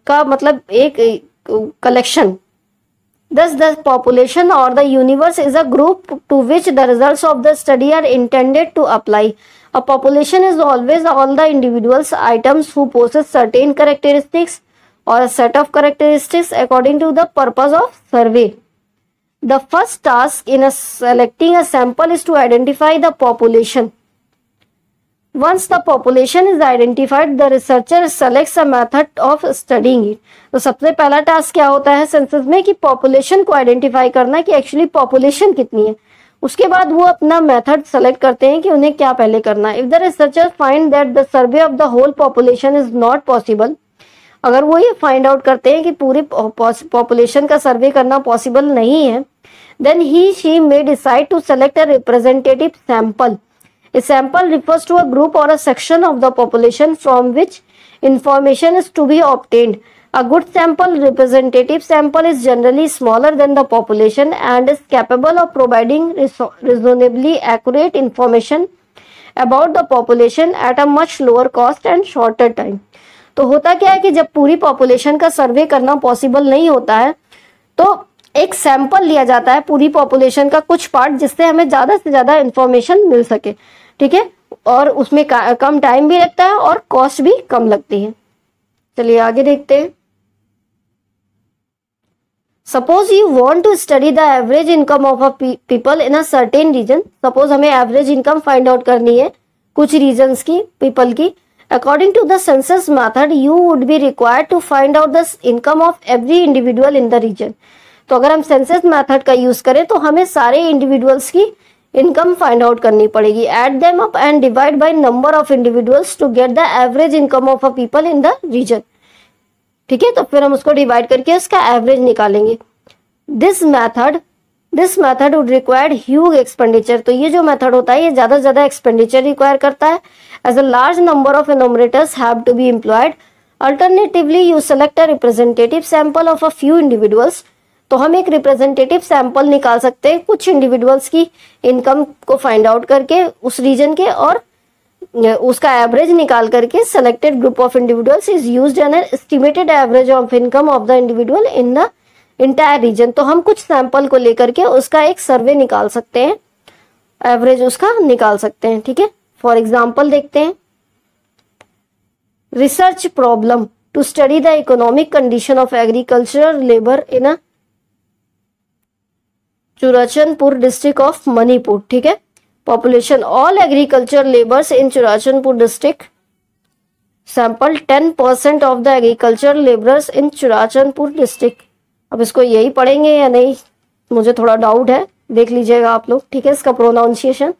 का मतलब एक collection. Thus the population or the universe is a group to which the results of the study are intended to apply. A population is always all the individuals items who possess certain characteristics or a set of characteristics according to the purpose of survey. The first task in selecting a sample is to identify the population. Once the population is identified, the researcher selects a method of studying it. तो सबसे पहला task क्या होता है census में कि population को identify करना कि एक्चुअली पॉपुलेशन कितनी है। उसके बाद वो अपना मेथड सेलेक्ट करते हैं कि उन्हें क्या पहले करना है। If the researcher find that the survey of the whole population is not possible, अगर वो ये फाइंड आउट करते हैं कि पूरी पॉपुलेशन का सर्वे करना पॉसिबल नहीं है, then he she may decide to select a representative sample. A sample refers to a group or a section of the population from which information is to be obtained. A good sample, representative sample, is generally smaller than the population and is capable of providing reasonably accurate information about the population at a much lower cost and shorter time. तो होता क्या है कि जब पूरी population का सर्वे करना possible नहीं होता है तो एक सैंपल लिया जाता है पूरी पॉपुलेशन का कुछ पार्ट, जिससे हमें ज्यादा से ज्यादा इंफॉर्मेशन मिल सके। ठीक है, और उसमें कम टाइम भी लगता है और कॉस्ट भी कम लगती है। चलिए आगे देखते हैं। Suppose you want to study the average income of a people in a certain region. Suppose हमें एवरेज इनकम फाइंड आउट करनी है कुछ रीजन्स की, पीपल की। According to the census method you would be required to find out the income of every individual in the region. तो अगर हम census method का यूज करें तो हमें सारे इंडिविजुअल्स की इनकम फाइंड आउट करनी पड़ेगी। Add them up and divide by number of individuals to get the average income of a people in the region. ठीक है, तो फिर हम उसको डिवाइड करके उसका एवरेज निकालेंगे। This method would required huge expenditure. तो ये जो मेथड होता है ये ज्यादा से ज्यादा एक्सपेंडिचर रिक्वायर करता है, as a large number of enumerators have to be employed. Alternatively you select a representative sample of a few individuals. तो हम एक रिप्रेजेंटेटिव सैंपल निकाल सकते हैं कुछ इंडिविजुअल्स की इनकम को फाइंड आउट करके उस रीजन के, और उसका एवरेज निकाल करके selected group of individuals is used an estimated average of income of the individual in the entire region. तो हम कुछ सैंपल को लेकर के उसका एक सर्वे निकाल सकते हैं, एवरेज उसका निकाल सकते हैं। ठीक है, फॉर एग्जाम्पल देखते हैं। Research problem to study the economic condition of agricultural labour in a Churachandpur district of Manipur. ठीक है, population all agriculture labours in Churachandpur district sample 10% of the agriculture labourers in Churachandpur district. अब इसको यही पढ़ेंगे या नहीं, मुझे थोड़ा डाउट है, देख लीजिएगा आप लोग। ठीक है, इसका pronunciation.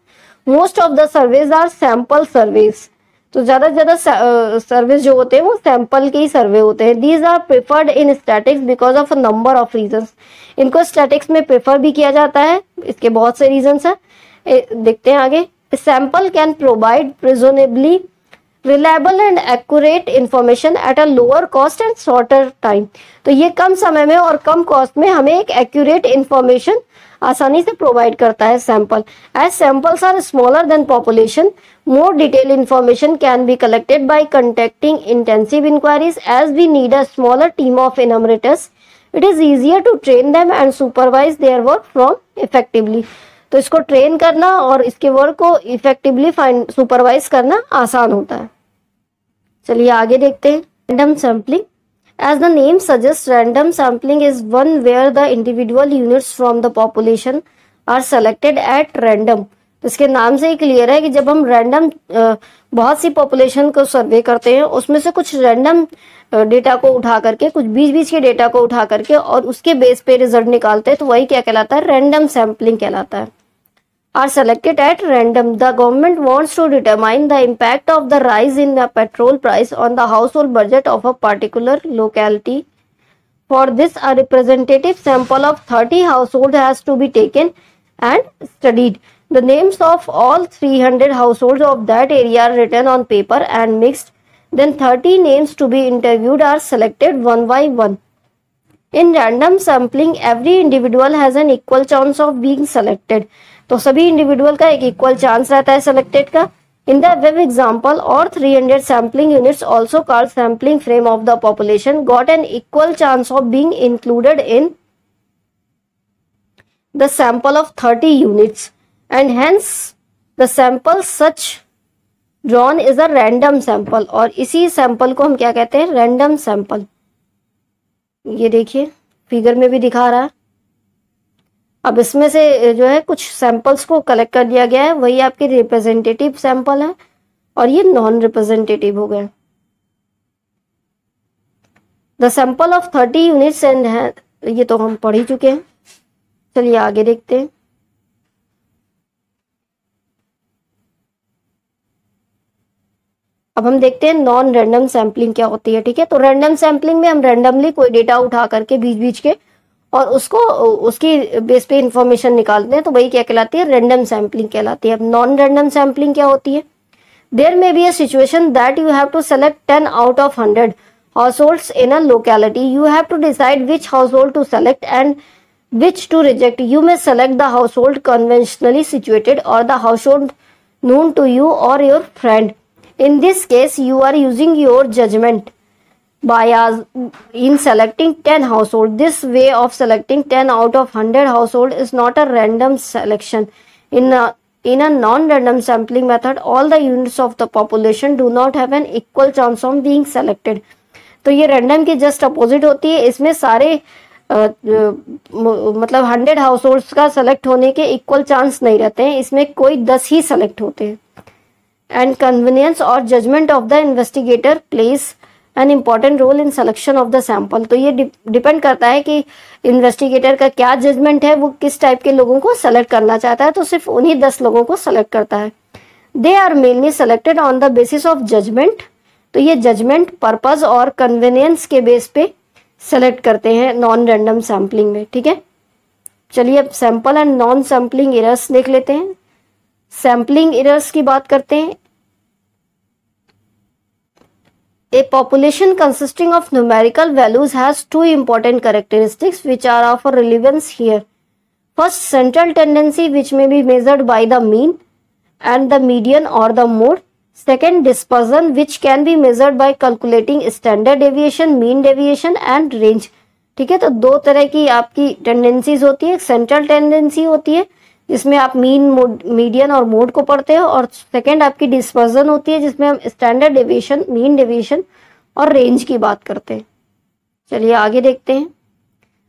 Most of the surveys are sample surveys. तो ज्यादा से ज्यादा सर्वेज जो होते हैं वो सैंपल के ही सर्वे होते हैं। These are preferred in statics because of a number of reasons. इनको स्टैटिक्स में प्रेफर भी किया जाता है, इसके बहुत से रीजंस है। देखते हैं आगे। Sample can provide reasonably reliable and accurate information at a lower cost and shorter time. तो ये कम समय में और कम कॉस्ट में हमें एक एक्यूरेट इंफॉर्मेशन आसानी से प्रोवाइड करता है sample. As samples are smaller than population, more detailed information can be collected by conducting intensive inquiries. As we need a smaller team of enumerators, it is easier to train them and supervise their work from effectively. तो इसको train करना और इसके work को effectively supervise करना आसान होता है। चलिए आगे देखते हैं। Random sampling. As the name suggests, random sampling is one where the individual units from the population are selected at random तो इसके नाम से ही क्लियर है कि जब हम रैंडम बहुत सी पॉपुलेशन को सर्वे करते हैं, उसमें से कुछ रैंडम डेटा को उठा करके, कुछ बीच बीच के डेटा को उठा करके और उसके बेस पे रिजल्ट निकालते हैं, तो वही क्या कहलाता है, रैंडम सैम्पलिंग कहलाता है। Are selected at random. The government wants to determine the impact of the rise in the petrol price on the household budget of a particular locality. For this, a representative sample of 30 households has to be taken and studied. The names of all 300 households of that area are written on paper and mixed. Then 30 names to be interviewed are selected one by one. In random sampling, every individual has an equal chance of being selected. तो सभी individual का एक equal chance रहता है selected का. In the above example, all 300 sampling units, also called sampling frame of the population, got an equal chance of being included in the sample of 30 units, and hence the sample such drawn is a random sample. और इसी sample को हम क्या कहते हैं, random sample. ये देखिए figure में भी दिखा रहा है. अब इसमें से जो है कुछ सैंपल्स को कलेक्ट कर दिया गया है, वही आपके रिप्रेजेंटेटिव सैंपल है और ये नॉन रिप्रेजेंटेटिव हो गए. The sample of 30 units and है, ये तो हम पढ़ ही चुके हैं. चलिए आगे देखते हैं. अब हम देखते हैं नॉन रैंडम सैम्पलिंग क्या होती है. ठीक है, तो रैंडम सैम्पलिंग में हम रैंडमली कोई डेटा उठा करके बीच बीच के और उसको उसकी बेस पे इंफॉर्मेशन निकालते हैं, तो वही क्या कहलाती है, रैंडम सैम्पलिंग कहलाती है. अब नॉन रैंडम सैम्पलिंग क्या होती है. There may be a situation that you have to select 10 out of 100 households in a locality. You have to decide which household to select and which to reject. You may select the household conventionally situated or the household known to you or your friend. In this case, you are using your judgment bias in selecting 10 households. This way of selecting 10 out of 100 households is not a random selection. In a non-random sampling method, all the units of the population do not have an equal chance of being selected. तो ये random की just opposite होती है. इसमें सारे मतलब 100 house का select होने के इक्वल चांस नहीं रहते हैं, इसमें कोई 10 ही सेलेक्ट होते हैं. एंड कन्वीनियंस और judgement of the investigator place an important role in selection of the sample. तो ये डिपेंड करता है कि इन्वेस्टिगेटर का क्या जजमेंट है, वो किस टाइप के लोगों को सेलेक्ट करना चाहता है. तो सिर्फ उन्हीं 10 लोगों को सेलेक्ट करता है. They are mainly selected on the basis of judgement. तो ये जजमेंट, पर्पस और कन्वीनियंस के बेस पे सेलेक्ट करते हैं नॉन रैंडम सैम्पलिंग में. ठीक है, चलिए अब sample and non sampling errors देख लेते हैं. सैम्पलिंग एरर्स की बात करते हैं. A population consisting of numerical values has two important characteristics which are of relevance here. First, central tendency, which may be measured by the mean and the median or the mode. Second, dispersion, which can be measured by calculating standard deviation, mean deviation and range. ठीक है, तो दो तरह की आपकी tendencies होती है. Central tendency होती है जिसमें आप मीन, मीडियन और मोड को पढ़ते हो, और सेकंड आपकी डिस्पर्जन होती है जिसमें हम स्टैंडर्ड डेविएशन, मीन डेविएशन और रेंज की बात करते हैं. चलिए आगे देखते हैं.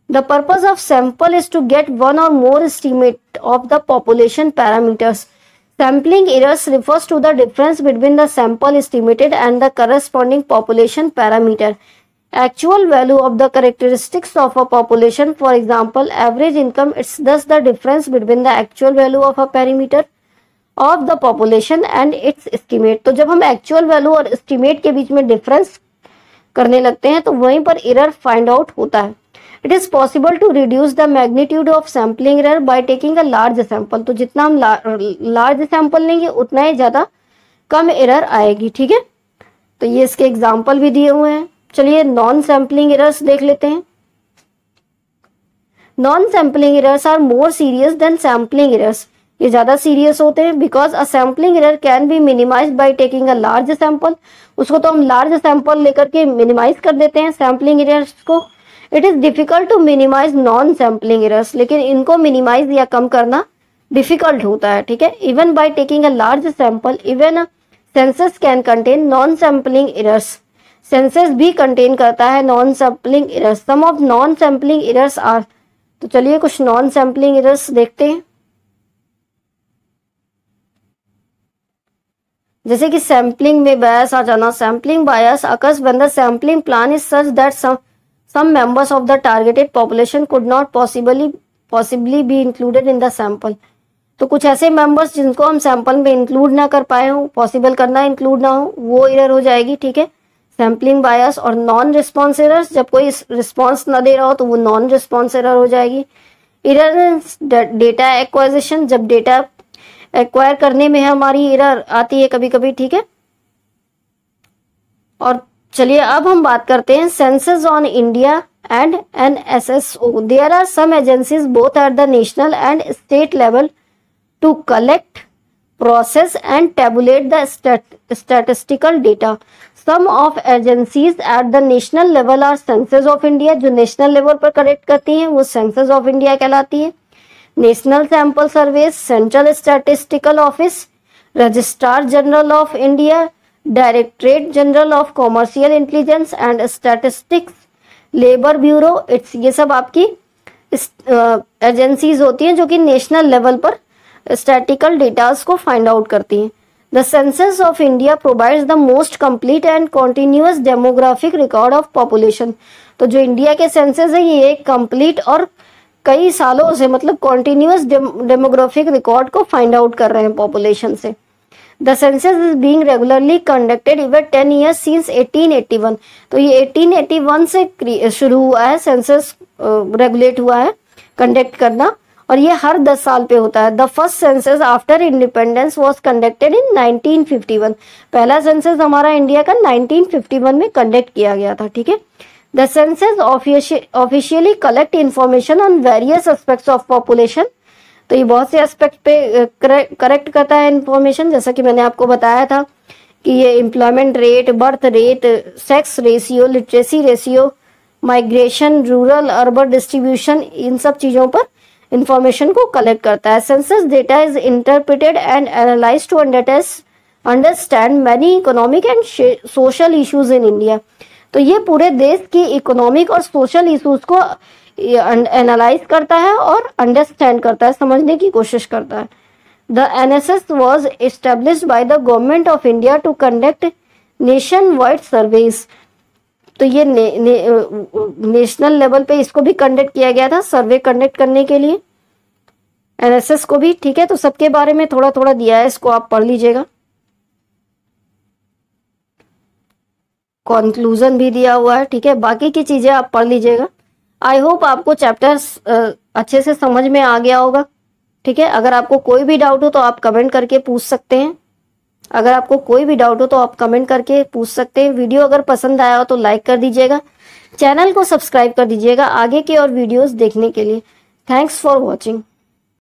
The purpose of sample is to get one और more estimate of the population parameters. Sampling errors refers to the difference between the sample estimated and the corresponding population parameter. Actual value of the characteristics of a population, for example, average income, is thus the difference between the actual value of a parameter of the population and its estimate. तो जब हम actual value और estimate के बीच में difference करने लगते हैं तो वहीं पर error find out होता है. It is possible to reduce the magnitude of sampling error by taking a large sample. तो जितना हम large sample लेंगे उतना ही ज़्यादा कम error आएगी. ठीक है, तो ये इसके एग्जाम्पल भी दिए हुए हैं. चलिए नॉन सैम्पलिंग एरर्स देख लेते हैं. Non sampling errors are more serious than sampling errors. ये ज़्यादा सीरियस होते हैं because a sampling error can be minimize by taking a large sample. उसको तो हम लार्ज सैंपल लेकर के मिनिमाइज कर देते हैं सैम्पलिंग एरर्स को. It is difficult to minimize non sampling errors, लेकिन इनको मिनिमाइज या कम करना डिफिकल्ट होता है. ठीक है, even by taking a large sample, even census can contain non sampling errors. Census भी कंटेन करता है non sampling errors. Some of non sampling errors are. तो चलिए कुछ नॉन सैम्पलिंग एरर्स देखते हैं. जैसे कि सैम्पलिंग में बायस आ जाना, sampling bias occurs when the sampling plan is such that some members of the targeted population could not possibly be included in the sample। तो कुछ ऐसे मेंबर्स जिनको हम सैंपल में इंक्लूड ना कर पाए हो, पॉसिबल करना इंक्लूड ना हो, वो एरर हो जाएगी। ठीक है, सैम्पलिंग बायस। और नॉन रिस्पॉन्स एरर्स, जब कोई रिस्पॉन्स ना दे रहा हो तो वो नॉन रिस्पॉन्स एरर हो जाएगी। एरर डेटा एक्वाजिशन, जब डेटा एक्वायर करने में हमारी एरर आती है कभी कभी। ठीक है, और चलिए अब हम बात करते हैं census on India and NSSO। There are some agencies both at the national and state level to collect, process and tabulate the statistical data। Some of agencies at the national level are Census of India, जो national level पर collect करती हैं वो census of India कहलाती है। National sample surveys, central statistical office, registrar general of India, directorate general of commercial intelligence and statistics, labour bureau, ये सब आपकी एजेंसीज होती हैं जो कि नेशनल लेवल पर स्टैटिकल डेटास को फाइंड आउट करती हैं। The census of India provides the most complete and continuous demographic record of population. तो जो इंडिया के सेंसस है ये एक कंप्लीट और कई सालों से मतलब कॉन्टिन्यूअस डेमोग्राफिक रिकॉर्ड को फाइंड आउट कर रहे हैं पॉपुलेशन से। The census is being regularly conducted ever 10 years since 1881। तो ये 1881 से शुरू हुआ है सेंसस रेगुलेट हुआ है कंडक्ट करना, और ये हर 10 साल पे होता है। The first census after independence was conducted in 1951। पहला सेंसस हमारा इंडिया का 1951 में कंडक्ट किया गया था। ठीक है, the census officially collect information on various aspects of population. तो ये बहुत से एस्पेक्ट पे करेक्ट करता है इंफॉर्मेशन, जैसा कि मैंने आपको बताया था कि ये employment rate, birth rate, sex ratio, literacy ratio, migration, rural urban distribution, इन सब चीज़ों पर इंफॉर्मेशन को कलेक्ट करता है। Census data is interpreted and analysed to understand many economic and social issues in India. तो ये पूरे देश की इकोनॉमिक और सोशल इश्यूज को एनालाइज करता है और अंडरस्टैंड करता है, समझने की कोशिश करता है। The NSS was established by the government of India to conduct nationwide surveys. तो ये नेशनल लेवल पे इसको भी कंडक्ट किया गया था, सर्वे कंडक्ट करने के लिए NSS को भी। ठीक है, तो सबके बारे में थोड़ा थोड़ा दिया है, इसको आप पढ़ लीजिएगा। कंक्लूजन भी दिया हुआ है। ठीक है, बाकी की चीजें आप पढ़ लीजिएगा। आई होप आपको चैप्टर्स अच्छे से समझ में आ गया होगा। ठीक है, अगर आपको कोई भी डाउट हो तो आप कमेंट करके पूछ सकते हैं। अगर आपको कोई भी डाउट हो तो आप कमेंट करके पूछ सकते हैं। वीडियो अगर पसंद आया हो तो लाइक कर दीजिएगा, चैनल को सब्सक्राइब कर दीजिएगा आगे के और वीडियोस देखने के लिए। Thanks for watching.